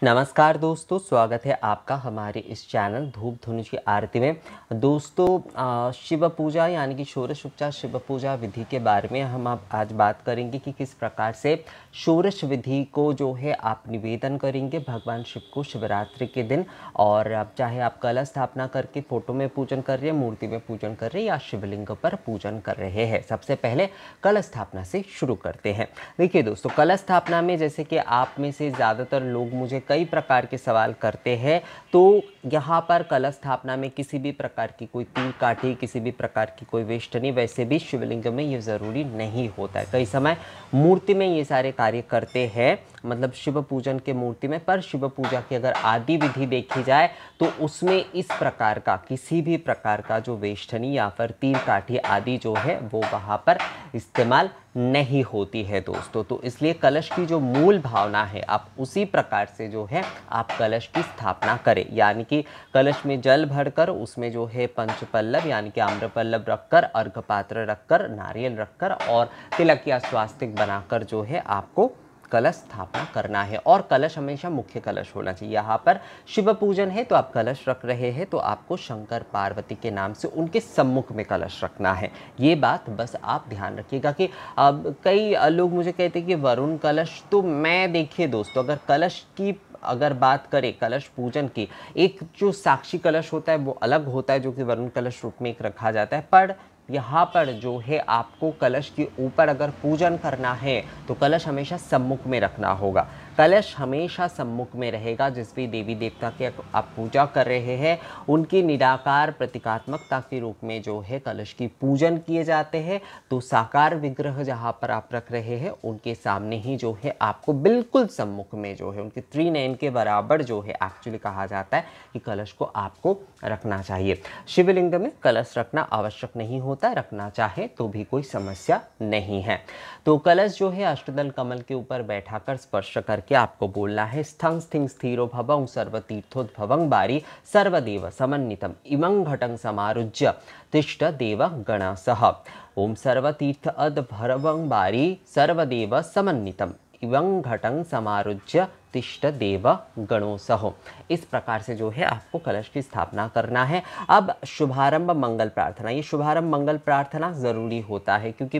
नमस्कार दोस्तों, स्वागत है आपका हमारे इस चैनल धूप धुन की आरती में। दोस्तों, शिव पूजा यानी कि षोडश उपचार शिव पूजा विधि के बारे में हम अब आज बात करेंगे कि किस प्रकार से षोडश विधि को जो है आप निवेदन करेंगे भगवान शिव को शिवरात्रि के दिन। और अब चाहे आप कलश स्थापना करके फोटो में पूजन कर रहे हैं, मूर्ति में पूजन कर रहे हैं या शिवलिंग पर पूजन कर रहे हैं। सबसे पहले कलश स्थापना से शुरू करते हैं। देखिए दोस्तों, कलश स्थापना में जैसे कि आप में से ज़्यादातर लोग मुझे कई प्रकार के सवाल करते हैं, तो यहाँ पर कलश स्थापना में किसी भी प्रकार की कोई तीर काठी, किसी भी प्रकार की कोई वेष्टनी, वैसे भी शिवलिंग में ये ज़रूरी नहीं होता है। कई समय मूर्ति में ये सारे कार्य करते हैं, मतलब शिव पूजन के मूर्ति में। पर शिव पूजा की अगर आदि विधि देखी जाए तो उसमें इस प्रकार का किसी भी प्रकार का जो वेष्टनी या फिर तीर काठी आदि जो है वो वहाँ पर इस्तेमाल नहीं होती है दोस्तों। तो इसलिए कलश की जो मूल भावना है आप उसी प्रकार से जो है आप कलश की स्थापना करें, यानी कि कलश में जल भरकर उसमें जो है पंचपल्लव यानी कि आम्रपल्लव रखकर, अर्घपात्र रखकर, नारियल रखकर और तिलक या स्वास्तिक बनाकर जो है आपको कलश स्थापना करना है। और कलश हमेशा मुख्य कलश होना चाहिए। यहाँ पर शिव पूजन है तो आप कलश रख रहे हैं तो आपको शंकर पार्वती के नाम से उनके सम्मुख में कलश रखना है। ये बात बस आप ध्यान रखिएगा कि अब कई लोग मुझे कहते हैं कि वरुण कलश, तो मैं देखिए दोस्तों, अगर कलश की अगर बात करें कलश पूजन की, एक जो साक्षी कलश होता है वो अलग होता है जो कि वरुण कलश रूप में एक रखा जाता है। पर यहाँ पर जो है आपको कलश के ऊपर अगर पूजन करना है तो कलश हमेशा सम्मुख में रखना होगा। कलश हमेशा सम्मुख में रहेगा। जिस भी देवी देवता के आप पूजा कर रहे हैं उनकी निराकार प्रतीकात्मकता के रूप में जो है कलश की पूजन किए जाते हैं। तो साकार विग्रह जहाँ पर आप रख रहे हैं उनके सामने ही जो है आपको बिल्कुल सम्मुख में जो है उनके त्रिनयन के बराबर जो है एक्चुअली कहा जाता है कि कलश को आपको रखना चाहिए। शिवलिंग में कलश रखना आवश्यक नहीं होता, रखना चाहे तो भी कोई समस्या नहीं है। तो कलश जो है अष्टदल कमल के ऊपर बैठाकर स्पर्श करके आपको बोलना है, स्थं स्थिं स्थिरो भवं सर्वतीर्थोद्भवं बारी सर्वदेव समन्वितम इमं घटं समारुज्य तिष्ठ देव गणसः। ओम सर्वतीर्थ अद्भरवं बारी सर्वदेव समन्वितम इवं घटं समारुज्य तिष्ठ देव गणों सहो। इस प्रकार से जो है आपको कलश की स्थापना करना है। अब शुभारंभ मंगल प्रार्थना, ये शुभारंभ मंगल प्रार्थना ज़रूरी होता है क्योंकि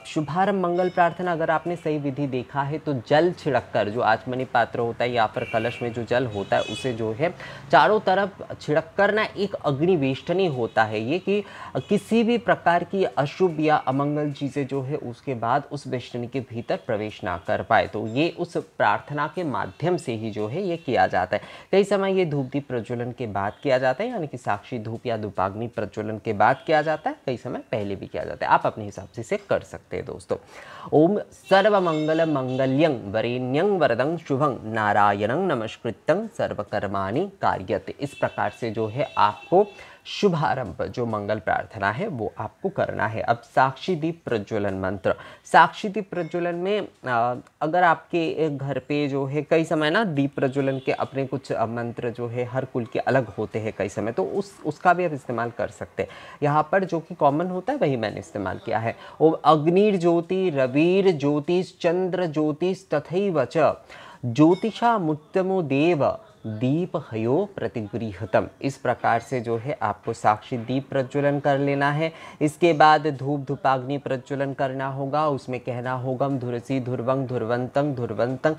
शुभारंभ मंगल प्रार्थना अगर आपने सही विधि देखा है तो जल छिड़क कर, जो आचमनी पात्र होता है या फिर कलश में जो जल होता है उसे जो है चारों तरफ छिड़क कर ना एक अग्नि वेष्टनी होता है ये, कि किसी भी प्रकार की अशुभ या अमंगल चीज़ें जो है उसके बाद उस वेष्टनी के भीतर प्रवेश ना कर पाए। तो ये उस प्रार्थना के माध्यम से ही जो है ये किया जाता है। कई समय ये धूप दीप प्रज्वलन के बाद किया जाता है, यानी कि साक्षी धूप या धूपाग्नि प्रज्वलन के बाद किया जाता है, कई समय पहले भी किया जाता है। आप अपने हिसाब से इसे कर सकते हैं दोस्तों। ओम सर्वमंगल मंगल्यं वरेण्यं वरदं शुभं नारायणं नमस्कृत्यं सर्वकर्माणि कार्यते। इस प्रकार से जो है आपको शुभारंभ जो मंगल प्रार्थना है वो आपको करना है। अब साक्षी दीप प्रज्वलन मंत्र, साक्षी दीप प्रज्वलन में अगर आपके घर पे जो है कई समय ना दीप प्रज्वलन के अपने कुछ मंत्र जो है हर कुल के अलग होते हैं कई समय, तो उसका भी आप इस्तेमाल कर सकते हैं। यहाँ पर जो कि कॉमन होता है वही मैंने इस्तेमाल किया है। ओम अग्निर ज्योति रविर ज्योतिष चंद्र ज्योतिष तथैव च ज्योतिषा मुत्तमो देव दीप हयो प्रतिगृहतम। इस प्रकार से जो है आपको साक्षी दीप प्रज्वलन कर लेना है। इसके बाद धूप धूपाग्नि प्रज्वलन करना होगा। उसमें कहना होगा धुरसी धुर्वं धुर्वंतं धुर्वंतं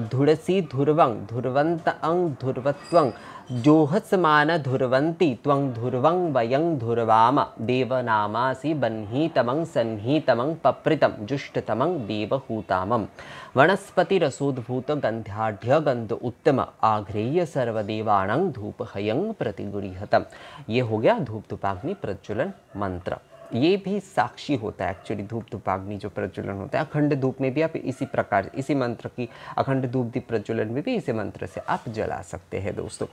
धुरसी धुर्वं धुर्वंतं धुर्वत्वं जोहत्समान धुर्वन्ति त्वं धुर्वं वयं धुर्वाम देवनामासि बह्नीतमं सन्नीतमं पप्रितं जुष्टतमं देवहूतामं वनस्पतिरसोद्भूत गंध्याढ्य गंध उत्तम आघ्रेय सर्वदेवाणं धूपहयं प्रतिगृहतम। ये हो गया धूप धूपाग्नि प्रज्वलन मंत्र। ये भी साक्षी होता है एक्चुअली, धूप धूपाग्नि जो प्रज्वलन होता है। अखंड धूप में भी आप इसी प्रकार इसी मंत्र की, अखंड धूप दीप प्रज्वलन में भी इसी मंत्र से आप जला सकते हैं दोस्तों।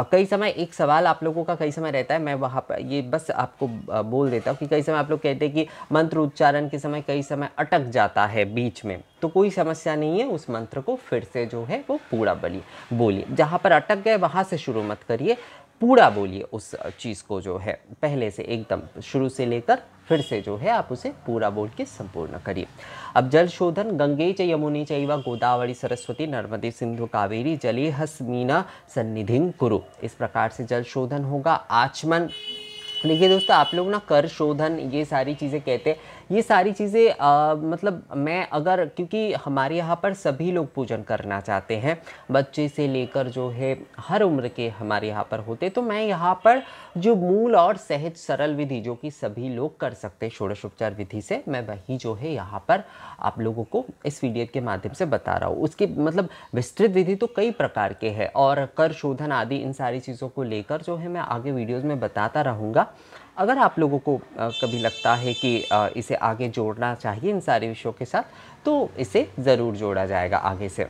कई समय एक सवाल आप लोगों का कई समय रहता है, मैं वहाँ पर ये बस आपको बोल देता हूँ कि कई समय आप लोग कहते हैं कि मंत्र उच्चारण के समय कई समय अटक जाता है बीच में, तो कोई समस्या नहीं है। उस मंत्र को फिर से जो है वो पूरा बोलिए। जहाँ पर अटक गए वहाँ से शुरू मत करिए, पूरा बोलिए उस चीज़ को जो है पहले से एकदम शुरू से लेकर फिर से जो है आप उसे पूरा बोल के संपूर्ण करिए। अब जल शोधन, गंगे च यमुने चैव गोदावरी सरस्वती नर्मदे सिंधु कावेरी जलेहस्मिन् सन्निधिं कुरु। इस प्रकार से जल शोधन होगा। आचमन, देखिए दोस्तों, आप लोग ना कर शोधन ये सारी चीज़ें कहते हैं, ये सारी चीज़ें मतलब मैं अगर, क्योंकि हमारे यहाँ पर सभी लोग पूजन करना चाहते हैं, बच्चे से लेकर जो है हर उम्र के हमारे यहाँ पर होते, तो मैं यहाँ पर जो मूल और सहज सरल विधि जो कि सभी लोग कर सकते हैं षोडशोपचार विधि से, मैं वही जो है यहाँ पर आप लोगों को इस वीडियो के माध्यम से बता रहा हूँ। उसकी मतलब विस्तृत विधि तो कई प्रकार के हैं, और कर शोधन आदि इन सारी चीज़ों को लेकर जो है मैं आगे वीडियोज़ में बताता रहूँगा। अगर आप लोगों को कभी लगता है कि इसे आगे जोड़ना चाहिए इन सारे विषयों के साथ, तो इसे ज़रूर जोड़ा जाएगा आगे से।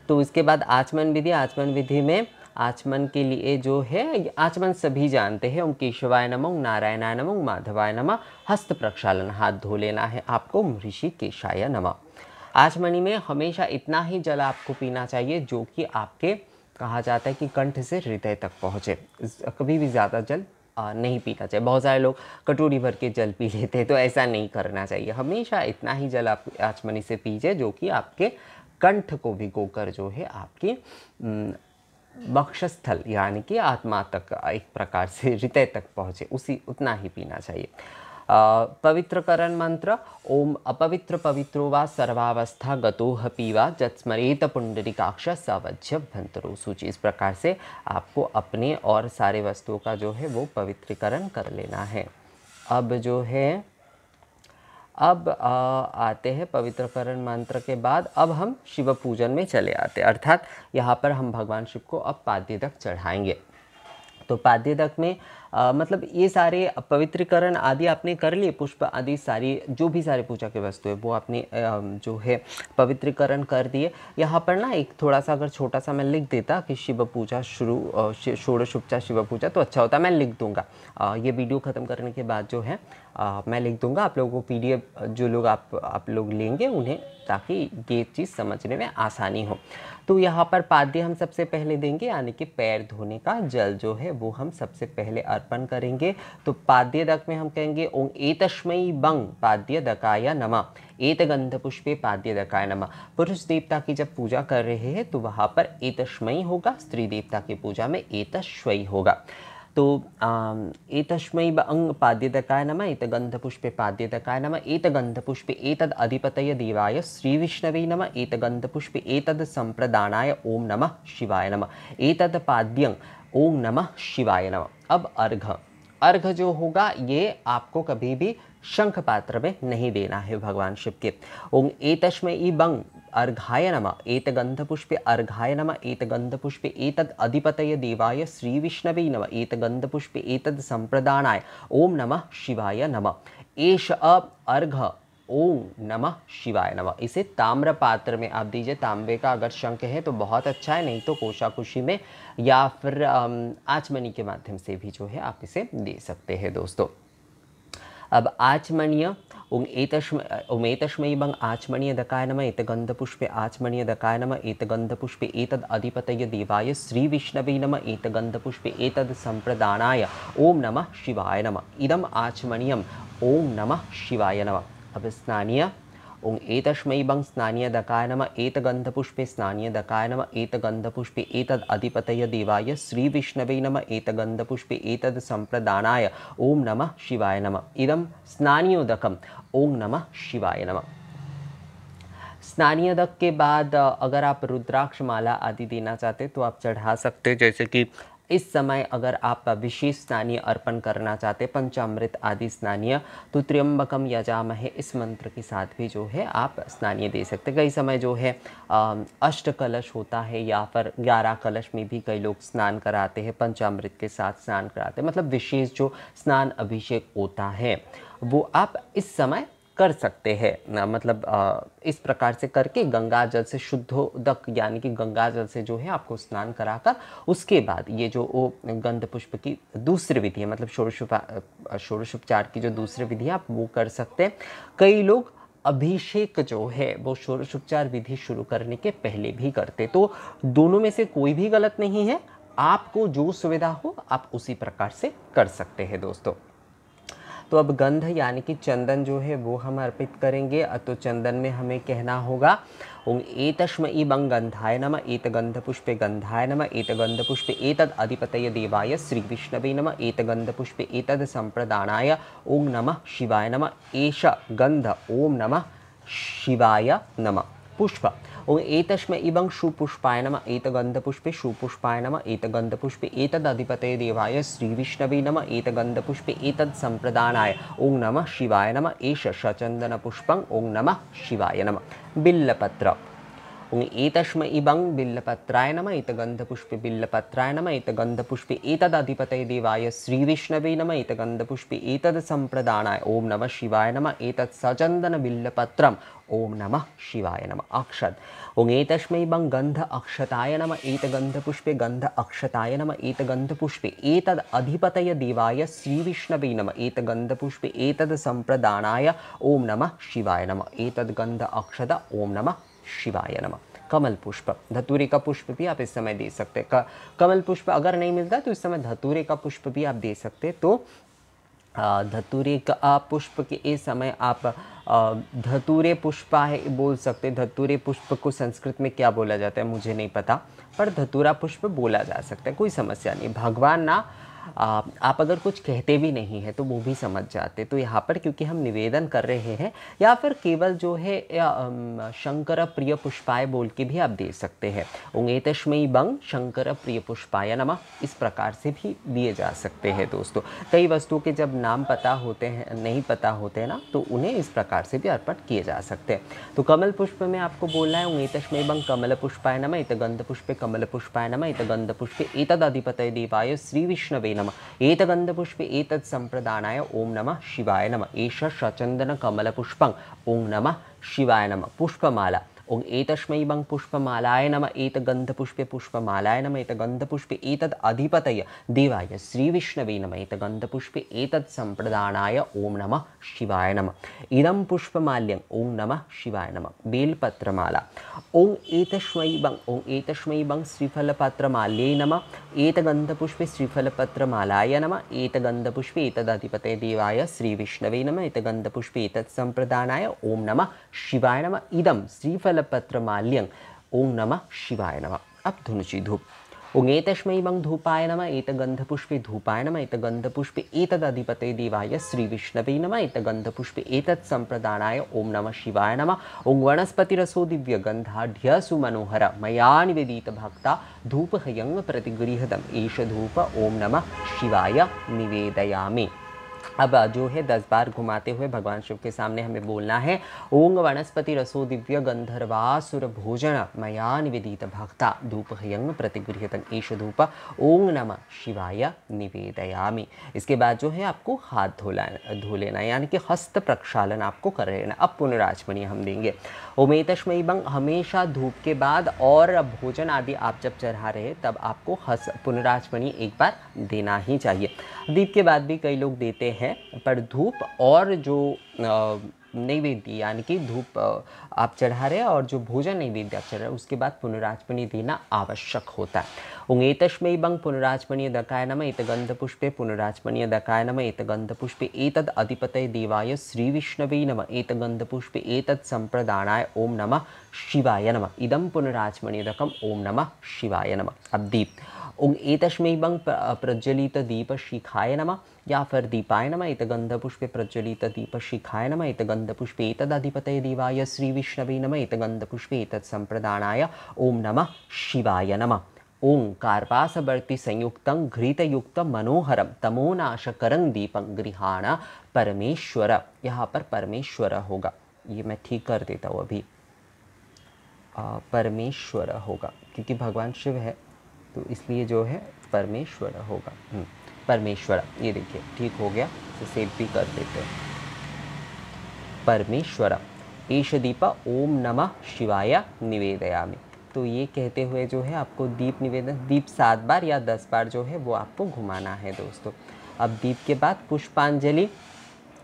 तो इसके बाद आचमन विधि। आचमन विधि में आचमन के लिए जो है, आचमन सभी जानते हैं, ओम केशवाय नमः, ओम नारायणाय नमः, ओम माधवाय नमः। हस्त प्रक्षालन, हाथ धो लेना है आपको। ऋषिकेशाय नमः। आचमनी में हमेशा इतना ही जल आपको पीना चाहिए जो कि आपके, कहा जाता है कि कंठ से हृदय तक पहुँचे। कभी भी ज़्यादा जल नहीं पीना चाहिए। बहुत सारे लोग कटोरी भर के जल पी लेते हैं, तो ऐसा नहीं करना चाहिए। हमेशा इतना ही जल आप आचमनी से पीजिए जो कि आपके कंठ को भिगोकर जो है आपकी वक्षस्थल यानी कि आत्मा तक, एक प्रकार से हृदय तक पहुँचे, उतना ही पीना चाहिए। पवित्रकरण मंत्र, ओम अपवित्र पवित्रो वा सर्वावस्था गतोह पीवा जत्स्मरेत पुंडरीकाक्ष सवज्य भंतरो सूचि। इस प्रकार से आपको अपने और सारे वस्तुओं का जो है वो पवित्रीकरण कर लेना है। अब जो है आते हैं पवित्रकरण मंत्र के बाद, अब हम शिव पूजन में चले आते हैं, अर्थात यहाँ पर हम भगवान शिव को अब पाद्यदक चढ़ाएंगे। तो पाद्यदक में मतलब ये सारे पवित्रीकरण आदि आपने कर लिए, पुष्प आदि सारी जो भी सारी पूजा की वस्तु है वो आपने जो है पवित्रीकरण कर दिए। यहाँ पर ना एक थोड़ा सा अगर छोटा सा मैं लिख देता कि शिव पूजा शुरू, षोडशोपचार शिव पूजा, तो अच्छा होता। मैं लिख दूंगा ये वीडियो ख़त्म करने के बाद जो है मैं लिख दूंगा आप लोगों को PDF, जो लोग आप लोग लेंगे उन्हें, ताकि ये चीज़ समझने में आसानी हो। तो यहाँ पर पाद्य हम सबसे पहले देंगे, यानी कि पैर धोने का जल जो है वो हम सबसे पहले अर्पण करेंगे। तो पाद्यदक में हम कहेंगे ओम एतस्मै बंग पाद्यदकाय नमः, एत गंध पुष्पे पाद्यदकाय नमः। पुरुष देवता की जब पूजा कर रहे हैं तो वहाँ पर एतस्मै होगा, स्त्री देवता की पूजा में एतस्वै होगा। तो एतस्मै बंग पाद्यदकाय नमः, एत गंध पुष्पे पाद्यदकाय नमः, एत गंध पुष्पे एतद अधिपतये देवाय श्री विष्णवे नमः, एत गंध पुष्पे एतद संप्रदानाय ओम नमः शिवाय नमः, एतद पाद्यं ओम नमः शिवाय नमः। अब अर्घ जो होगा ये आपको कभी भी शंख पात्र में नहीं देना है भगवान शिव के। ओम एतस्मै बंग अर्घाय नमः, एत गंधपुष्पे अर्घाय नमः, एत गंधपुष्पे एतद अधिपतये देवाय श्री विष्णवे नमः, एत गंधपुष्पे एतद संप्रदानाय ओम नमः शिवाय नमः। एष अर्घ ओम नमः शिवाय नमः। इसे ताम्र पात्र में आप दीजिए। तांबे का अगर शंख है तो बहुत अच्छा है, नहीं तो कोशाकुशी में या फिर आचमनी के माध्यम से भी जो है आप इसे दे सकते हैं दोस्तों। अब आचमनीय, ओम एतस्मै बंग आचमनीय दकाय नमः, एत गंधपुष्पे आचमनीय दकाय नमः, एत गंधपुष्पे एतद अधिपतये देवाय श्री विष्णवे नमः, एत गंधपुष्पे एतद संप्रदानाय ओम नमः शिवाय नमः। इदम आचमनीयम ओम नमः शिवाय नमः। अब स्नानीय, ओम एतस्मै बंग स्नानीय दकाय नमः, एत गंधपुष्पे स्नानीय दकाय नमः, एत गंधपुष्पे एतद अधिपतये देवाय श्री विष्णवे नमः, एत गंधपुष्पे एतद संप्रदानाय ओम नमः शिवाय नमः। इदम स्नानीयोदकम ओम नमः शिवाय नमः। स्नानीयोदक के बाद अगर आप रुद्राक्ष माला आदि देना चाहते तो आप चढ़ा सकते हैं। जैसे कि इस समय अगर आप विशेष स्नानीय अर्पण करना चाहते, पंचामृत आदि स्नानीय, तो त्र्यंबकम यजामहे इस मंत्र के साथ भी जो है आप स्नानीय दे सकते। कई समय जो है अष्ट कलश होता है या फिर 11 कलश में भी कई लोग स्नान कराते हैं, पंचामृत के साथ स्नान कराते हैं। मतलब विशेष जो स्नान अभिषेक होता है वो आप इस समय कर सकते हैं। मतलब इस प्रकार से करके गंगा जल से शुद्धोदक, यानी कि गंगा जल से जो है आपको स्नान कराकर उसके बाद ये जो गंध पुष्प की दूसरी विधि है, मतलब षोडशोपचार की जो दूसरी विधि है आप वो कर सकते हैं। कई लोग अभिषेक जो है वो षोडशोपचार विधि शुरू करने के पहले भी करते, तो दोनों में से कोई भी गलत नहीं है। आपको जो सुविधा हो आप उसी प्रकार से कर सकते हैं दोस्तों। तो अब गंध यानी कि चंदन जो है वो हम अर्पित करेंगे। तो चंदन में हमें कहना होगा ओं एतस्मै बं गंधाय नमः, एतगंधपुष्पे गंधाय नमः, एतगंधपुष्पे एतद् अधिपतये देवाय श्री विष्णवे नमः, एतगंधपुष्पे एतद् संप्रदानाय ओं नमः शिवाय नमः, एष गंध ओं नमः शिवाय नमः। पुष्प ओं एतस्मै इबं सुपुष्पाय नमः, एतगंधपुष्पे सुपुष्पाय नमः, एतगंधपुष्पे एतदधिपतये देवाय श्री विष्णवे नमः, एतगंधपुष्पे एतद् संप्रदानाय ओं नमः शिवाय नमः, एष सचंदनपुष्पं ओं नमः शिवाय नमः। बिल्लपत्र ओं एतस्मै इबं बिल्लपत्राय नमः, एतगंधपुष्पे बिल्लपत्राय नमः, एतगंधपुष्पे एतदधिपतये देवाय श्री विष्णवे नमः, एतगंधपुष्पे एतद् संप्रदानाय ओं नमः शिवाय नमः, एतत् सचंदन बिल्लपत्रम ओं नमः शिवाय नमः। अक्षत ओं एतस्मै बं गंध अक्षताय नमः, एतगंधपुष्पे गंध अक्षताय नमः, एतगंधपुष्पे एतद् अधिपतये देवाय श्री विष्णवे नमः, एतगंधपुष्पे एतद् संप्रदानाय ओं नमः शिवाय नमः, एतद् गंध अक्षत ओं नमः शिवाय नमः। कमल पुष्प, धतूरे का पुष्प भी आप इस समय दे सकते हैं। कमल पुष्प अगर नहीं मिलता तो इस समय धतूरे का पुष्प भी आप दे सकते हैं। तो धतूरे का पुष्प के इस समय आप धतूरे पुष्पा है बोल सकते। धतूरे पुष्प को संस्कृत में क्या बोला जाता है मुझे नहीं पता, पर धतूरा पुष्प बोला जा सकता है, कोई समस्या नहीं। भगवान ना आप अगर कुछ कहते भी नहीं है तो वो भी समझ जाते। तो यहाँ पर क्योंकि हम निवेदन कर रहे हैं, या फिर केवल जो है शंकर प्रिय पुष्पाय बोल के भी आप दे सकते हैं। ओं एतस्मै बं शंकर प्रिय पुष्पाय नमः, इस प्रकार से भी दिए जा सकते हैं दोस्तों। कई वस्तुओं के जब नाम पता होते हैं, नहीं पता होते हैं ना, तो उन्हें इस प्रकार से भी अर्पण किए जा सकते हैं। तो कमल पुष्प में आपको बोलना है ओं एतस्मै बं कमल पुष्पाय नमः, एतगंधपुष्पे कमल पुष्पाय नमः, एतगंधपुष्पे एतदधिपतये देवाय श्री विष्णवे नमः, एतगंधपुष्पे एतत् संप्रदानाय ओं नमः शिवाय नमः, एष सचंदन कमल पुष्पं ओं नमः शिवाय नमः। पुष्पमाला ओं एतस्मै बं पुष्पमालाय नमः, एतगंधपुष्पे पुष्पमालाय नमः, एतगंधपुष्पे एतद् अधिपतये देवाय श्री विष्णवे नमः, एतगंधपुष्पे एतत् संप्रदानाय ओं नमः शिवाय नमः। इदं पुष्पमाल्यं ओं नमः शिवाय नमः। बेलपत्रमाला ओं एतस्मै बं श्रीफलपत्रमाल्यै नमः, एतगंधपुष्पे श्रीफलपत्रमालाय नमः, एतगंधपुष्पे एतदधिपतये देवाय श्री विष्णवे नमः, एतगंधपुष्पे एतत् संप्रदानाय ओं नमः शिवाय नमः। इदं श्रीफलपत्रमाल्यं ओं नमः शिवाय नमः। अब धुनुचि धूप ओं एतस्मै बं धूपाय नमः, एतगंधपुष्पे धूपाय नमः, एतगंधपुष्पे एतदधिपतये देवाय श्री विष्णवे नमः, एतगंधपुष्पे एतत् संप्रदानाय ओं नमः शिवाय नमः। ओं वनस्पतिरसो दिव्यगंधाढ्य सुमनोहर मया निवेदित भक्ता धूपहयं प्रतिगृह्यतम्, एष धूप ओं नमः शिवाय निवेदयामि। अब जो है 10 बार घुमाते हुए भगवान शिव के सामने हमें बोलना है ओंग वनस्पति रसो दिव्य गंधर्वासुर भोजन मया निवेदित भक्ता धूपहयं प्रतिगृह्यतं, एष धूप ओंग नमः शिवाय निवेदयामि। इसके बाद जो है आपको हाथ धो लेना, यानी कि हस्त प्रक्षालन आपको कर लेना। अब पुनराचमनी हम देंगे ओम एतस्मै बं, हमेशा धूप के बाद और भोजन आदि आप जब चढ़ा रहे तब आपको पुनराचमनी एक बार देना ही चाहिए। दीप के बाद भी कई लोग देते हैं, पर धूप और जो नैवेद्य यानी कि धूप आप चढ़ा रहे हैं और जो भोजन नैवेद्य आप चढ़ा रहे हैं उसके बाद पुनराचमनी देना आवश्यक होता है। ओं एतस्मै बं पुनराचमनीय दकाय नमः, एतगंधपुष्पे पुनराचमनीय दकाय नमः, एतगंधपुष्पे एतद् अधिपतये देवाय श्री विष्णवे नमः, एतगंधपुष्पे एतत् संप्रदानाय ओं नमः शिवाय नमः। इदं पुनराचमनीय दकम् ओं नमः शिवाय नमः। अब दीप ओं एतस्मै बं प्रज्वलित दीपशिखाय नमः, या फिर दीपाय नमः, एतगंधपुष्पे प्रज्वलित दीपशिखाय नमः, एतगंधपुष्पे एतदधिपतये देवाय श्री विष्णवे नमः, एतगंधपुष्पे एतत् संप्रदानाय ओं नमः शिवाय नमः। ओं कार्पासवर्ति संयुक्तं घृतयुक्तं मनोहरं तमोनाशकरं दीपं गृहाण परमेश्वर। यहाँ पर परमेश्वर होगा, ये मैं ठीक कर देता हूँ अभी, परमेश्वर होगा क्योंकि भगवान शिव है तो इसलिए जो है परमेश्वर होगा। परमेश्वर, ये देखिए ठीक हो गया, तो सेव भी कर देते हैं। परमेश्वर एष दीप ओम नमः शिवाय निवेदयामि। तो ये कहते हुए जो है आपको दीप निवेदन, दीप 7 बार या 10 बार जो है वो आपको घुमाना है दोस्तों। अब दीप के बाद पुष्पांजलि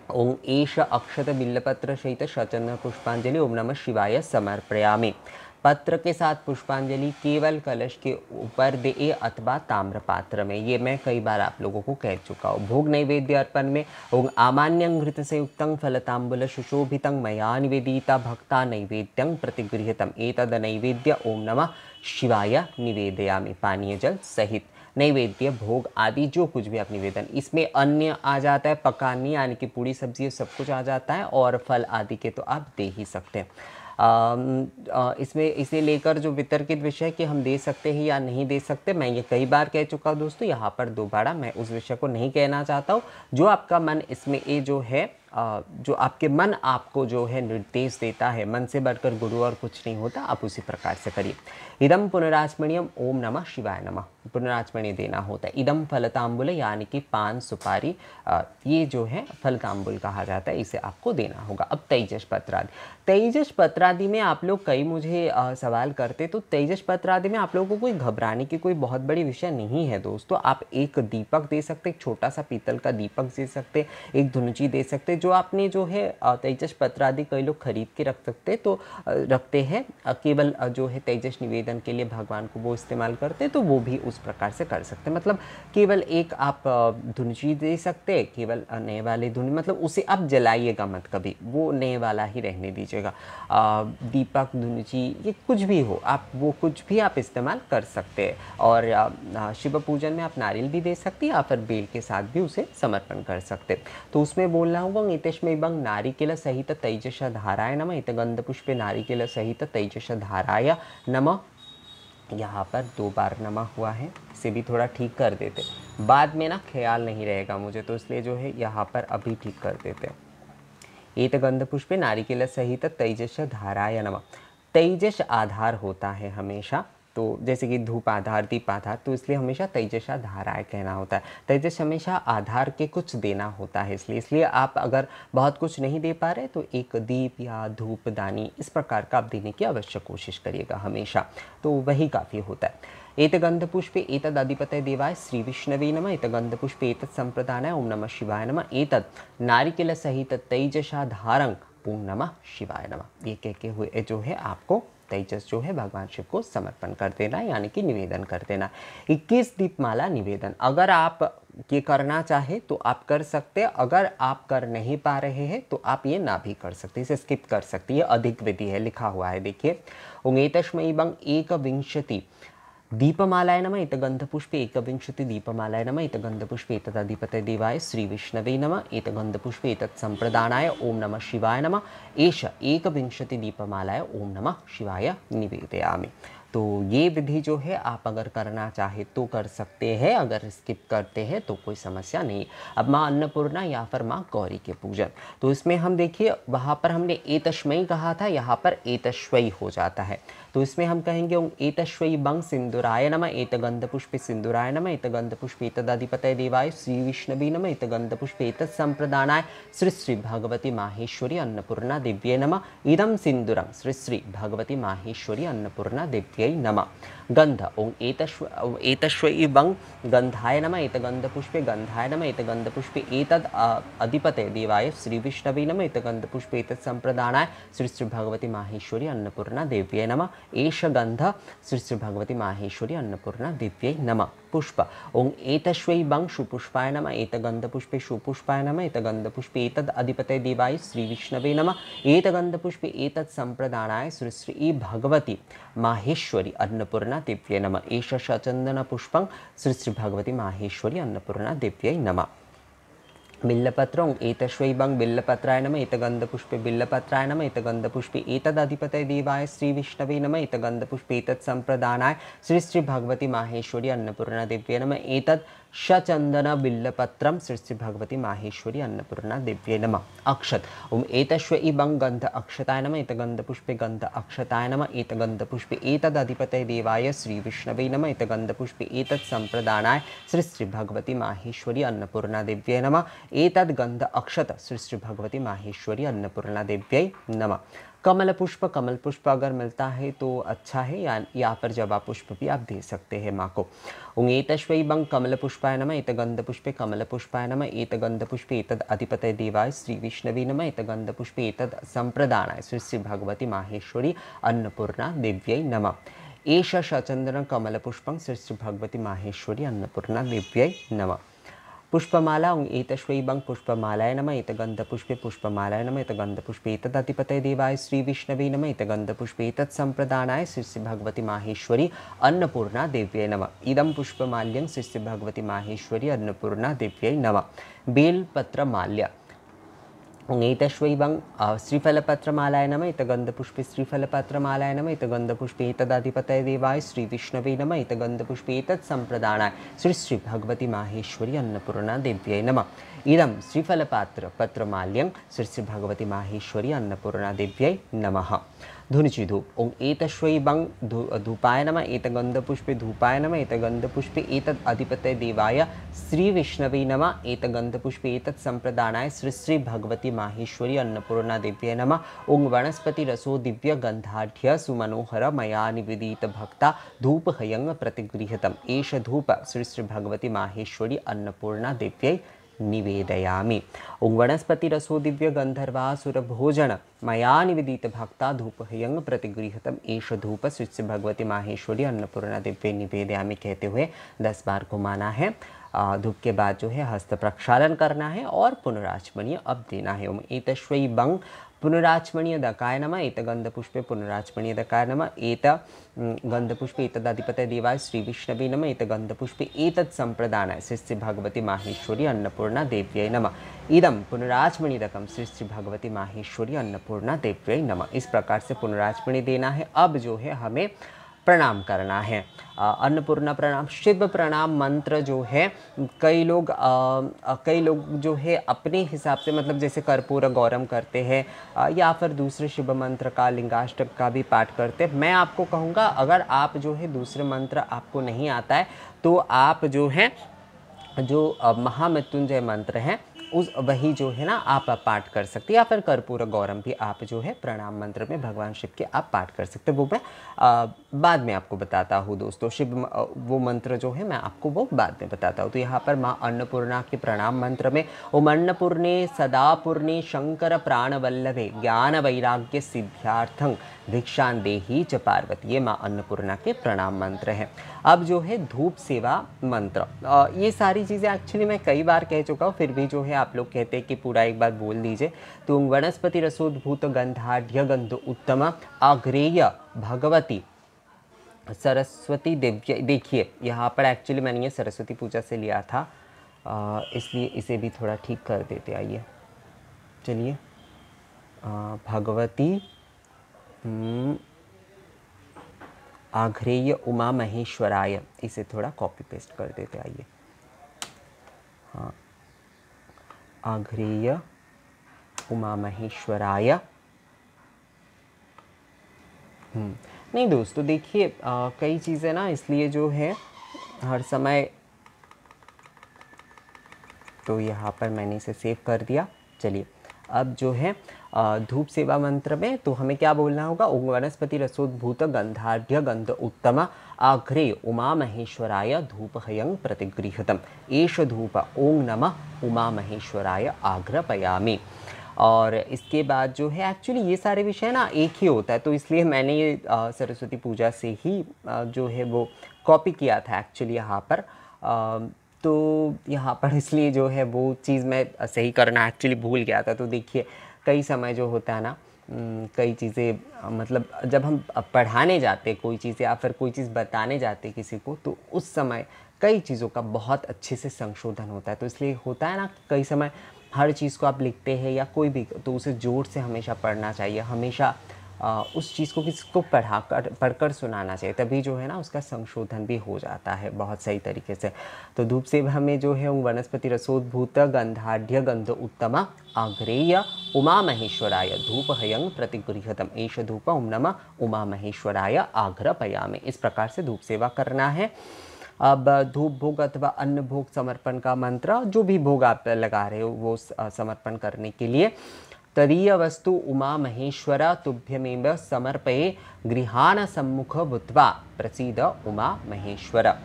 ओं एष अक्षत बिल्लपत्र सहित सचंदन पुष्पांजलि ओम नमः शिवाय समर्पयामि। पत्र के साथ पुष्पांजलि केवल कलश के ऊपर दे अथवा ताम्र पात्र में। ये मैं कई बार आप लोगों को कह चुका हूँ। भोग नैवेद्य अर्पण में ओम आमान्यं घृत से युक्तं फलतांबूल सुशोभितं मया निवेदिता भक्ता नैवेद्यं प्रतिगृहीतम् एतद नैवेद्य ओम नमः शिवाय निवेदयामि। पानीय जल सहित नैवेद्य भोग आदि जो कुछ भी आप निवेदन, इसमें अन्य आ जाता है, पकानी यानी कि पूरी सब्जी सब कुछ आ जाता है, और फल आदि के तो आप दे ही सकते हैं। इसमें इसे लेकर जो वितर्कित विषय कि हम दे सकते हैं या नहीं दे सकते, मैं ये कई बार कह चुका हूँ दोस्तों, यहाँ पर दोबारा मैं उस विषय को नहीं कहना चाहता हूँ। जो आपका मन इसमें ये जो है जो आपके मन आपको जो है निर्देश देता है, मन से बढ़कर गुरु और कुछ नहीं होता, आप उसी प्रकार से करिए। इदम पुनराचमणीयम ओम नमः शिवाय नमः, पुनराचमणीय देना होता है। इदम फलतांबुल यानी कि पान सुपारी, ये जो है फलतांबुल कहा जाता है, इसे आपको देना होगा। अब तेजस पत्रादि, तेजस पत्रादि में आप लोग कई मुझे सवाल करते, तो तेजस पत्रादि में आप लोगों को कोई घबराने की कोई बहुत बड़ी विषय नहीं है दोस्तों। आप एक दीपक दे सकते, एक छोटा सा पीतल का दीपक दे सकते, एक धुनुची दे सकते, जो आपने जो है तेजस पत्रादि कई लोग खरीद के रख सकते, तो रखते हैं केवल जो है तेजस निवेदन के लिए भगवान को वो इस्तेमाल करते, तो वो भी उस प्रकार से कर सकते हैं। मतलब केवल एक आप धुनुची दे सकते, केवल नए वाले धुन, मतलब उसे आप जलाइएगा मत कभी, वो नए वाला ही रहने दीजिएगा। दीपक, धुनुची, ये कुछ भी हो, आप वो कुछ भी आप इस्तेमाल कर सकते हैं। और शिव पूजन में आप नारियल भी दे सकते हैं या फिर बेल के साथ भी उसे समर्पण कर सकते। तो उसमें बोलना होगा एतस्मै बंग नारिकेल सहित तेजस धाराय नमः, इत गंध पुष्पे नारिकेल सहित तेजस धाराय नमः। यहाँ पर 2 बार नमः हुआ है, इसे भी थोड़ा ठीक कर देते, बाद में ना ख्याल नहीं रहेगा मुझे, तो इसलिए जो है यहाँ पर अभी ठीक कर देते। एत गंध पुष्पे नारिकेल सहित तेजस धाराय नमः। तेजस आधार होता है हमेशा, तो जैसे कि धूप आधार, दीप आधार, तो इसलिए हमेशा तेजस धाराएं कहना होता है। तेजस हमेशा आधार के कुछ देना होता है, इसलिए आप अगर बहुत कुछ नहीं दे पा रहे तो एक दीप या धूप दानी इस प्रकार का आप देने की अवश्य कोशिश करिएगा हमेशा, तो वही काफ़ी होता है। एत गंधपुष्पे एतद अधिपतये देवाय श्री विष्णवे नमः, एत गंधपुष्पे एतत् संप्रदानाय ओम नमः शिवाय नमः, एतत् नारिकेल सहित तेजसा धारं ओम नमः शिवाय नमः। ये कह के हुए जो है आपको तेजस जो है भगवान शिव को समर्पण कर देना, यानी कि निवेदन कर देना। 21 दीपमाला निवेदन, अगर आप ये करना चाहे तो आप कर सकते हैं, अगर आप कर नहीं पा रहे हैं तो आप ये ना भी कर सकते, इसे स्किप कर सकते, ये अधिक विधि है, लिखा हुआ है देखिए। ओंगेतस्मै बंग एक विंशति दीपमालाय नमः, इत गंधपुष्पे एकविंशति दीपमालाय नमः, इत गंधपुष्पे एतदधिपतये देवाय श्री विष्णवे नमः, इत गंधपुष्पे एतत् संप्रदानाय ओम नमः शिवाय नमः, एष एकविंशति दीपमालाय ओम नमः शिवाय निवेदयामि। तो ये विधि जो है आप अगर करना चाहे तो कर सकते हैं, अगर स्किप करते हैं तो कोई समस्या नहीं। अब माँ अन्नपूर्णा या फिर माँ गौरी के पूजन, तो इसमें हम देखिए वहाँ पर हमने एतस्मै कहा था, यहाँ पर एतस्वै हो जाता है, तो इसमें हम कहेंगे एतस्वै बंग सिंदूराय नमः, एत गंधपुष्पे सिंदूराय नमः, एत गंधपुष्पे एतदधिपतये देवाय श्री विष्णवे नमः, एत गंधपुष्पे एतत् संप्रदानाय श्री श्री भगवती माहेश्वरी अन्नपूर्णा दिव्ये नमः, इदं सिंदूरं श्री श्री भगवती माहेश्वरी अन्नपूर्णा दिव्यै नमः। गंध ओं एतस्वै बंग गंधाय नमः, एत गंधपुष्पे गंधाय नमः, एत गंधपुष्पे एतद् अधिपतये देवाय श्री विष्णवे नमः, एत गंधपुष्पे एतत् संप्रदानाय श्री श्री भगवती माहेश्वरी अन्नपूर्णा दिव्ये नमः, एष गंध श्री श्री भगवती माहेश्वरी अन्नपूर्णा दिव्यै नमः। पुष्प ओं एतस्वै बंग सुपुष्पाय नमः, एत गंधपुष्पे सुपुष्पाय नमः, एत गंधपुष्पे एतद् अधिपतये देवाय श्री विष्णवे नमः, एत गंधपुष्पे एतत् संप्रदानाय श्री श्री भगवती माहेश्वरी अन्नपूर्णा दिव्यै नमः, एष सचंदन पुष्पं श्री श्री भगवती माहेश्वरी अन्नपूर्णा दिव्यै नमः। बिल्लपत्रं एतस्वै बंग बिल्लपत्राय नमः, एत गंधपुष्पे बिल्लपत्राय नमः, एत गंधपुष्पे एतदधिपतये देवाय श्री विष्णवे नमः, एत गंधपुष्पे एतत् संप्रदानाय श्री श्री भगवती माहेश्वरी अन्नपूर्णा दिव्ये नमः, एतत् शचंदन बिल्लपत्रम श्री श्री भगवती माहेश्वरी अन्नपूर्णा दिव्ये नमः। अक्षत ओम एतस्वै बंग गंध अक्षताय नमः, एत गंधपुष्पे गंध अक्षताय नमः, एत गंधपुष्पे एतदधिपतये देवाय श्री विष्णवे नमः, एत गंधपुष्पे एतत् संप्रदानाय श्री श्री भगवती माहेश्वरी अन्नपूर्णा दिव्ये नमः, एतद् गंध अक्षत श्री श्री भगवती माहेश्वरी अन्नपूर्णा दिव्यै नमः। कमल पुष्प अगर मिलता है तो अच्छा है, या फिर जवा पुष्प भी आप दे सकते हैं माँ को। ओं एतश्वै बं कमलपुष्पाय नमः, एतगन्धपुष्पे कमलपुष्पाय नमः, एतगन्धपुष्पे एतद् अधिपतये देवाय श्री विष्णवे नमः, एतगन्धपुष्पे एतद् संप्रदानाय श्री श्री भगवती माहेश्वरी अन्नपूर्णा देव्यै नमः। एष सचंद्रन कमलपुष्पं श्री श्री भगवती माहेश्वरी अन्नपूर्णा देव्यै नमः। पुष्पमाला ओं एतश्वै बं पुष्पमालाय नमः, एतगन्धपुष्पे पुष्पमालाय नमः, एतगन्धपुष्पे एतदधिपतये देवाय श्री विष्णवे नमः, एतगन्धपुष्पे एतत् संप्रदानाय श्री श्री भगवती माहेश्वरी अन्नपूर्णा देव्यै नमः। इदं पुष्पमाल्यं श्री श्री भगवती माहेश्वरी अन्नपूर्णा देव्यै नमः। बेलपत्रमाल्य ओं एतश्वै बं श्रीफलपत्रमालाय नमः, एतगन्धपुष्पे श्रीफलपत्रमालाय नमः, एतगन्धपुष्पे एतदधिपतये देवाय श्री विष्णवे नमः, एतगन्धपुष्पे एतत् संप्रदानाय श्री श्री भगवती माहेश्वरी अन्नपूर्णा देव्यै नमः। इदं श्रीफलपत्रमाल्यं श्री श्री भगवती माहेश्वरी अन्नपूर्णा देव्यै नमः। धुनुचि धूप ओं एतश्वै बं धूपाय नमः, एतगन्धपुष्पे धूपाय नमः, एतगन्धपुष्पे एतद् अधिपतये देवाय श्री विष्णवे नमः, एतगन्धपुष्पे एतत् संप्रदानाय श्री श्री भगवती माहेश्वरी अन्नपूर्णा देव्यै नमः। ओं वनस्पति रसो दिव्य गंधाढ्य सुमनोहर मया निवेदित भक्ता धूप हयंग प्रतिगृहतम, एष धूप श्री श्री भगवती माहेश्वरी अन्नपूर्णा देव्यै निवेदयामि। ओं वनस्पति रसो दिव्य गंधर्वासुर भोजन मया निवेदित भक्ता धूप हयंग प्रतिगृहतम, एष धूप श्री श्री भगवती माहेश्वरी अन्नपूर्णा देव्यै निवेदयामि कहते हुए 10 बार घुमाना है। धूप के बाद जो है हस्त प्रक्षालन करना है और पुनराचमनीय अब देना है। ओम एतश्वै बं पुनराचमनीय दकाय नमः, एतगन्धपुष्पे पुनराचमनीय दकाय नमः, गंधपुष्पे एतदधिपतये देवाय श्री विष्णवे नमः, एतगन्धपुष्पे एतत् संप्रदानाय श्री श्री भगवती माहेश्वरी अन्नपूर्णा देव्यै नमः। इदं पुनराचमनीदकं श्री श्री भगवती माहेश्वरी अन्नपूर्णा देव्यै नमः। इस प्रकार से पुनराचमनी देना है। अब जो है हमें प्रणाम करना है। अन्नपूर्णा प्रणाम, शिव प्रणाम मंत्र जो है कई लोग जो है अपने हिसाब से, मतलब जैसे कर्पूर गौरम करते हैं या फिर दूसरे शिव मंत्र का, लिंगाष्टक का भी पाठ करते हैं। मैं आपको कहूँगा अगर आप जो है दूसरे मंत्र आपको नहीं आता है तो आप जो है महामृत्युंजय मंत्र हैं वही जो है ना आप पाठ कर सकते हैं, या फिर कर्पूर गौरम भी आप जो है प्रणाम मंत्र में भगवान शिव के आप पाठ कर सकते हैं। वो मैं बाद में आपको बताता हूँ दोस्तों। शिव वो मंत्र जो है मैं आपको वो बाद में बताता हूँ। तो यहाँ पर माँ अन्नपूर्णा के प्रणाम मंत्र में ओम अन्नपूर्णे सदा पूर्णे शंकर प्राणवल्लभे ज्ञान वैराग्य सिद्ध्यार्थं भिक्षां देहि च पार्वती, ये माँ अन्नपूर्णा के प्रणाम मंत्र हैं। अब जो है धूप सेवा मंत्र, ये सारी चीज़ें एक्चुअली मैं कई बार कह चुका हूँ, फिर भी जो है आप लोग कहते हैं कि पूरा एक बार बोल दीजिए। तो वनस्पति रसोद्भूत गंधाढ़ गंध उत्तम आग्रेय भगवती सरस्वती देव्य। देखिए यहाँ पर एक्चुअली मैंने ये सरस्वती पूजा से लिया था, इसलिए इसे भी थोड़ा ठीक कर देते। आइए चलिए, भगवती आघ्रेय उमा महेश्वराय, इसे थोड़ा कॉपी पेस्ट कर देते। आइए, हाँ, आघ्रेय उमा महेश्वराय। नहीं दोस्तों देखिए कई चीज़ें ना इसलिए जो है हर समय, तो यहाँ पर मैंने इसे सेव कर दिया। चलिए अब जो है धूप सेवा मंत्र में तो हमें क्या बोलना होगा। ओम वनस्पति रसोद्भूत गंधाढ़ गंध उत्तम आघ्रे उमा महेश्वराय धूप हयं प्रतिगृहतम, एष धूप ओम नमः उमा महेश्वराय आघ्रपयामि। और इसके बाद जो है एक्चुअली ये सारे विषय ना एक ही होता है, तो इसलिए मैंने ये सरस्वती पूजा से ही जो है वो कॉपी किया था एक्चुअली यहाँ पर। तो यहाँ पर इसलिए जो है वो चीज़ मैं सही करना एक्चुअली भूल गया था। तो देखिए कई समय जो होता है ना कई चीज़ें, मतलब जब हम पढ़ाने जाते कोई चीज़ या फिर कोई चीज़ बताने जाते किसी को, तो उस समय कई चीज़ों का बहुत अच्छे से संशोधन होता है। तो इसलिए होता है ना कई समय हर चीज़ को आप लिखते हैं या कोई भी, तो उसे जोर से हमेशा पढ़ना चाहिए, हमेशा उस चीज़ को किसी को पढ़कर सुनाना चाहिए, तभी जो है ना उसका संशोधन भी हो जाता है बहुत सही तरीके से। तो धूप सेवा में जो है वनस्पति रसोद्भूत गंधाढ़ गंध उत्तम आघ्रेय उमा महेश्वराय धूप हयं प्रतिगृहतम, एष धूप ओम नमः उमा महेश्वराय आघ्रपयामि। इस प्रकार से धूप सेवा करना है। अब धूप भोग अथवा अन्न भोग समर्पण का मंत्र, जो भी भोग आप लगा रहे हो वो समर्पण करने के लिए तदीय वस्तु उमा महेश्वर तुभ्यमेव समर्पये गृहाण सम्मुख भूत्वा प्रसीद उमा महेश्वर।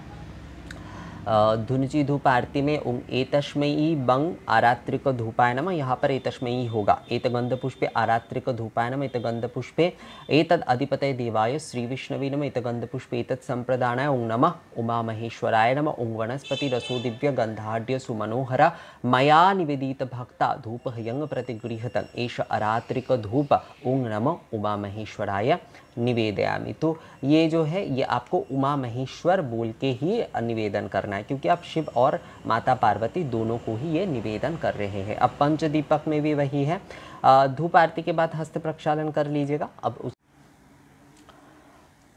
धुनुची धूप आरती में ओम एतस्मयी बंग आरात्रिक धूपाय नमः, यहाँ पर एतस्मयी होगा। एत गंध पुष्पे आरात्रिक धूपाय नमः, एत गंध पुष्पे एतद अधिपतये देवाय श्री विष्णवे नमः, एत गंध पुष्पे एतत् संप्रदानाय ओम नमः उमा महेश्वराय नमः। ओम वनस्पति रसो दिव्य गंधाढ्य सुमनोहर मया निवेदित भक्ता धूप हयंग प्रतिगृहतं एष आरात्रिक धूप ओम नमः उमा महेश्वराय निवेदयामि। तो ये जो है ये आपको उमा महेश्वर बोल के ही निवेदन करना है, क्योंकि आप शिव और माता पार्वती दोनों को ही ये निवेदन कर रहे हैं। अब पंचदीपक में भी वही है। धूप आरती के बाद हस्त प्रक्षालन कर लीजिएगा।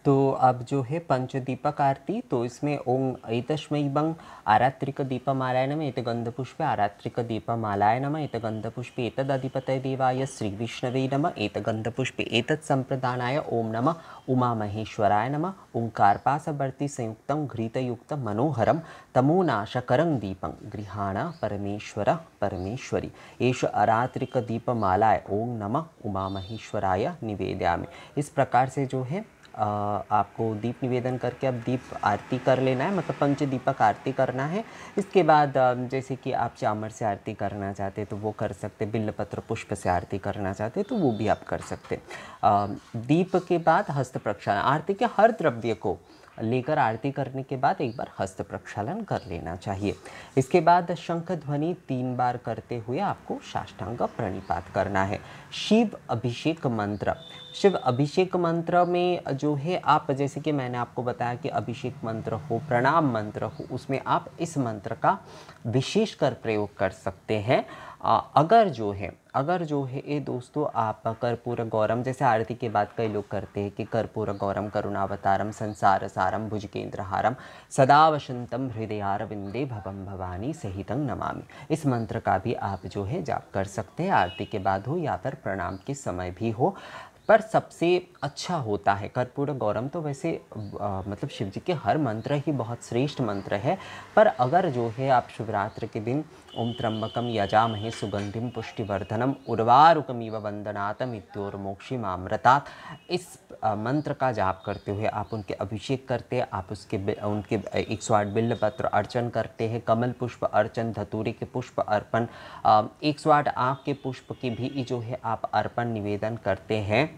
तो अब जो है पंचदीपक आरती, तो इसमें ओम एतस्मै बंग आरात्रिक दीपमालाय नमः, एत गंधपुष्पे आरात्रिक दीपमालाय नमः, एत गंधपुष्पे एतद् अधिपतये देवाय श्री विष्णवे नमः, एत गंधपुष्पे एतत् संप्रदानाय ओम नमः उमा महेश्वराय नमः। ओंकारपाशवर्ती संयुक्तं घृतयुक्तं मनोहरं तमोनाशकरं दीपं गृहाण परमेश्वर परमेश्वरी एष आरात्रिक दीपमालाय ओम नमः उमा महेश्वराय निवेदयामि। इस प्रकार से जो है आपको दीप निवेदन करके अब दीप आरती कर लेना है, मतलब पंचदीपक आरती करना है। इसके बाद जैसे कि आप चामर से आरती करना चाहते तो वो कर सकते, बिल्वपत्र पुष्प से आरती करना चाहते तो वो भी आप कर सकते। दीप के बाद हस्त प्रक्षालन, आरती के हर द्रव्य को लेकर आरती करने के बाद एक बार हस्त प्रक्षालन कर लेना चाहिए। इसके बाद शंख ध्वनि 3 बार करते हुए आपको साष्टांग प्रणिपात करना है। शिव अभिषेक मंत्र, शिव अभिषेक मंत्र में जो है आप, जैसे कि मैंने आपको बताया कि अभिषेक मंत्र हो, प्रणाम मंत्र हो, उसमें आप इस मंत्र का विशेषकर प्रयोग कर सकते हैं। अगर जो है ये दोस्तों आप कर्पूर गौरम, जैसे आरती के बाद कई लोग करते हैं कि कर्पूर गौरम करुणावतारम संसार सारम भुजगेंद्रहारम सदा वसंतम हृदयारविंदे भवम भवानी सहितं नमामि, इस मंत्र का भी आप जो है जाप कर सकते हैं, आरती के बाद हो या फिर प्रणाम के समय भी हो। पर सबसे अच्छा होता है कर्पूर गौरम, तो वैसे मतलब शिव जी के हर मंत्र ही बहुत श्रेष्ठ मंत्र है, पर अगर जो है आप शिवरात्रि के दिन ओम त्र्यंबकम यजामहे सुगंधिम पुष्टिवर्धनम उर्वारुकमिव वंदनात् मृत्योर्मोक्षीमामृतात्, इस मंत्र का जाप करते हुए आप उनके अभिषेक करते हैं, आप उनके 108 बिल्वपत्र अर्चन करते हैं, कमल पुष्प अर्चन, धतूरे के पुष्प अर्पण, 108 आँख के पुष्प की भी जो है आप अर्पण निवेदन करते हैं।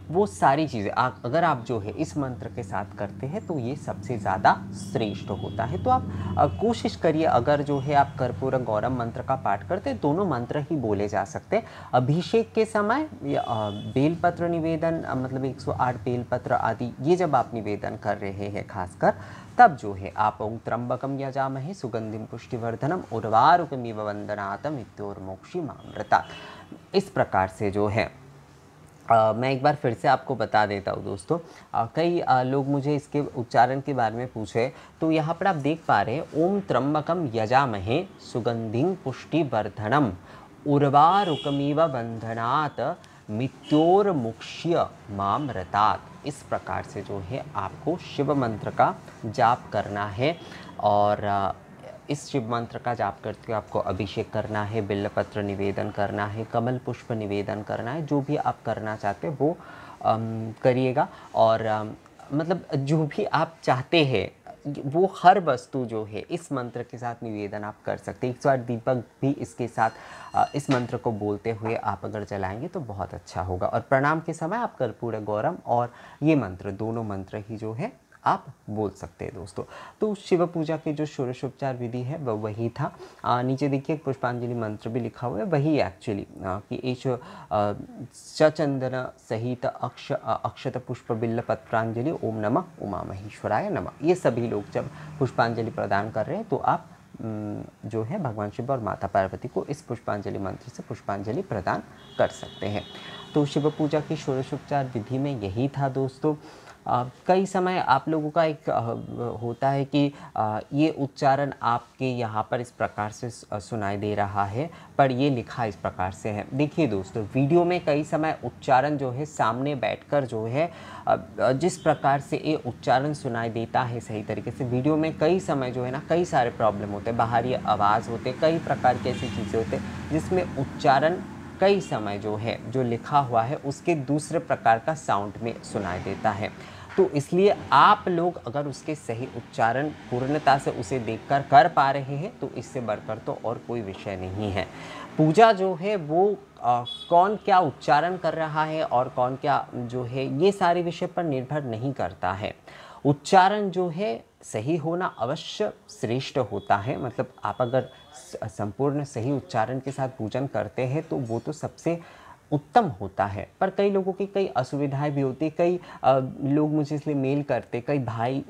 वो सारी चीज़ें अगर आप जो है इस मंत्र के साथ करते हैं तो ये सबसे ज़्यादा श्रेष्ठ होता है। तो आप कोशिश करिए, अगर जो है आप कर्पूर गौरम मंत्र का पाठ करते हैं, दोनों मंत्र ही बोले जा सकते हैं। अभिषेक के समय बेलपत्र निवेदन, मतलब 108 बेलपत्र आदि ये जब आप निवेदन कर रहे हैं खासकर, तब जो है आप ओम त्र्यंबकम यजामहे सुगंधिम पुष्टिवर्धनम उर्वारुकमिव वंदनात् मृत्योर्मोक्षीमामृतात्, इस प्रकार से जो है मैं एक बार फिर से आपको बता देता हूँ दोस्तों। कई लोग मुझे इसके उच्चारण के बारे में पूछे, तो यहाँ पर आप देख पा रहे हैं ओम त्र्यंबकम यजामहे सुगंधिं पुष्टिवर्धनम उर्वारुकमिव बंधनात् मृत्योर्मुक्ष्यमामृतात्, इस प्रकार से जो है आपको शिव मंत्र का जाप करना है। और इस शिव मंत्र का जाप करते हुए आपको अभिषेक करना है, बिल्वपत्र निवेदन करना है, कमल पुष्प निवेदन करना है, जो भी आप करना चाहते हैं वो करिएगा। और मतलब जो भी आप चाहते हैं वो हर वस्तु जो है इस मंत्र के साथ निवेदन आप कर सकते हैं। 108 दीपक भी इसके साथ इस मंत्र को बोलते हुए आप अगर जलाएंगे तो बहुत अच्छा होगा। और प्रणाम के समय आप कर्पूर गौरम और ये मंत्र, दोनों मंत्र ही जो है आप बोल सकते हैं दोस्तों। तो शिव पूजा के जो षोडशोपचार विधि है वह वही था। नीचे देखिए एक पुष्पांजलि मंत्र भी लिखा हुआ है, वही एक्चुअली कि एष सचंदन सहित अक्षत पुष्प बिल्व पत्रांजलि ओम नमः उमा महेश्वराय नमः। ये सभी लोग जब पुष्पांजलि प्रदान कर रहे हैं तो आप जो है भगवान शिव और माता पार्वती को इस पुष्पांजलि मंत्र से पुष्पांजलि प्रदान कर सकते हैं। तो शिव पूजा की षोडशोपचार विधि में यही था दोस्तों। कई समय आप लोगों का एक होता है कि ये उच्चारण आपके यहाँ पर इस प्रकार से सुनाई दे रहा है, पर ये लिखा इस प्रकार से है। देखिए दोस्तों, वीडियो में कई समय उच्चारण जो है सामने बैठकर जो है जिस प्रकार से ये उच्चारण सुनाई देता है सही तरीके से, वीडियो में कई समय जो है ना कई सारे प्रॉब्लम होते हैं, बाहरी आवाज़ होते, कई प्रकार की ऐसी चीज़ें होते हैं जिसमें उच्चारण कई समय जो है जो लिखा हुआ है उसके दूसरे प्रकार का साउंड में सुनाई देता है। तो इसलिए आप लोग अगर उसके सही उच्चारण पूर्णता से उसे देखकर कर पा रहे हैं तो इससे बढ़कर तो और कोई विषय नहीं है। पूजा जो है वो कौन क्या उच्चारण कर रहा है और कौन क्या जो है ये सारे विषय पर निर्भर नहीं करता है। उच्चारण जो है सही होना अवश्य श्रेष्ठ होता है, मतलब आप अगर संपूर्ण सही उच्चारण के साथ पूजन करते हैं तो वो तो सबसे उत्तम होता है। पर कई लोगों की कई असुविधाएं भी होती, कई लोग मुझे इसलिए मेल करते, कई भाई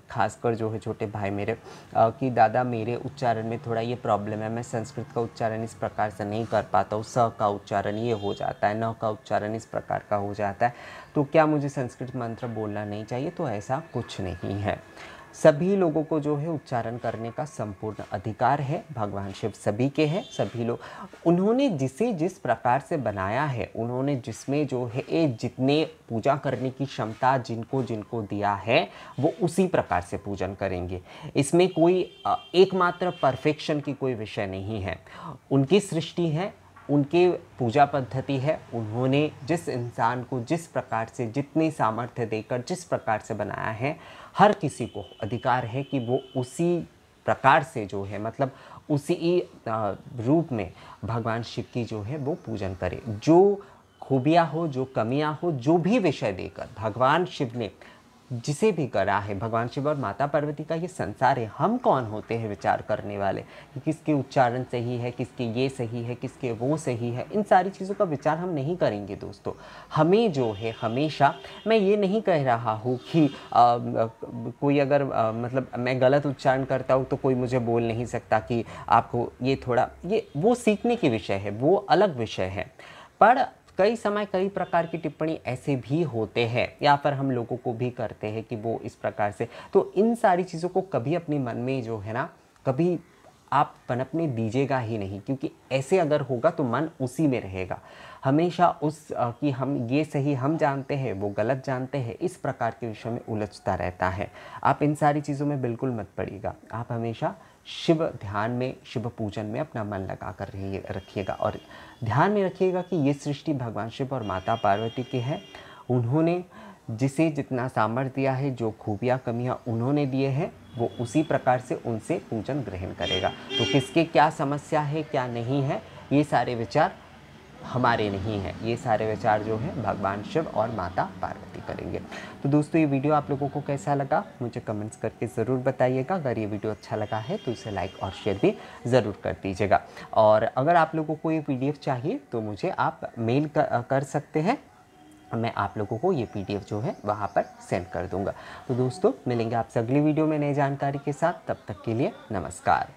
खासकर जो है छोटे भाई मेरे कि दादा मेरे उच्चारण में थोड़ा ये प्रॉब्लम है, मैं संस्कृत का उच्चारण इस प्रकार से नहीं कर पाता हूँ, स का उच्चारण ये हो जाता है, न का उच्चारण इस प्रकार का हो जाता है, तो क्या मुझे संस्कृत मंत्र बोलना नहीं चाहिए? तो ऐसा कुछ नहीं है। सभी लोगों को जो है उच्चारण करने का संपूर्ण अधिकार है। भगवान शिव सभी के हैं, सभी लोग, उन्होंने जिसे जिस प्रकार से बनाया है, उन्होंने जिसमें जो है ये जितने पूजा करने की क्षमता जिनको जिनको दिया है वो उसी प्रकार से पूजन करेंगे। इसमें कोई एकमात्र परफेक्शन की कोई विषय नहीं है। उनकी सृष्टि है, उनके पूजा पद्धति है, उन्होंने जिस इंसान को जिस प्रकार से जितनी सामर्थ्य देकर जिस प्रकार से बनाया है, हर किसी को अधिकार है कि वो उसी प्रकार से जो है मतलब उसी रूप में भगवान शिव की जो है वो पूजन करे। जो खूबियाँ हो, जो कमियाँ हो, जो भी विषय देकर भगवान शिव ने जिसे भी करा है, भगवान शिव और माता पार्वती का ये संसार है, हम कौन होते हैं विचार करने वाले कि किसके उच्चारण सही है, किसके ये सही है, किसके वो सही है। इन सारी चीज़ों का विचार हम नहीं करेंगे दोस्तों। हमें जो है हमेशा, मैं ये नहीं कह रहा हूँ कि कोई अगर मतलब मैं गलत उच्चारण करता हूँ तो कोई मुझे बोल नहीं सकता कि आपको ये थोड़ा, ये वो सीखने की विषय है, वो अलग विषय है। पर कई समय कई प्रकार की टिप्पणी ऐसे भी होते हैं या फिर हम लोगों को भी करते हैं कि वो इस प्रकार से, तो इन सारी चीज़ों को कभी अपने मन में जो है ना कभी आप पनपने दीजिएगा ही नहीं, क्योंकि ऐसे अगर होगा तो मन उसी में रहेगा हमेशा उस कि हम ये सही हम जानते हैं वो गलत जानते हैं, इस प्रकार के विषय में उलझता रहता है। आप इन सारी चीज़ों में बिल्कुल मत पड़िएगा। आप हमेशा शिव ध्यान में, शिव पूजन में अपना मन लगा कर रखिएगा और ध्यान में रखिएगा कि ये सृष्टि भगवान शिव और माता पार्वती की है। उन्होंने जिसे जितना सामर्थ्य दिया है, जो खूबियाँ कमियाँ उन्होंने दिए हैं, वो उसी प्रकार से उनसे पूजन ग्रहण करेगा। तो किसके क्या समस्या है क्या नहीं है, ये सारे विचार हमारे नहीं हैं, ये सारे विचार जो है भगवान शिव और माता पार्वती करेंगे। तो दोस्तों ये वीडियो आप लोगों को कैसा लगा मुझे कमेंट्स करके ज़रूर बताइएगा। अगर ये वीडियो अच्छा लगा है तो इसे लाइक और शेयर भी ज़रूर कर दीजिएगा। और अगर आप लोगों को ये PDF चाहिए तो मुझे आप मेल कर सकते हैं, मैं आप लोगों को ये PDF जो है वहाँ पर सेंड कर दूँगा। तो दोस्तों मिलेंगे आपसे अगली वीडियो में नई जानकारी के साथ, तब तक के लिए नमस्कार।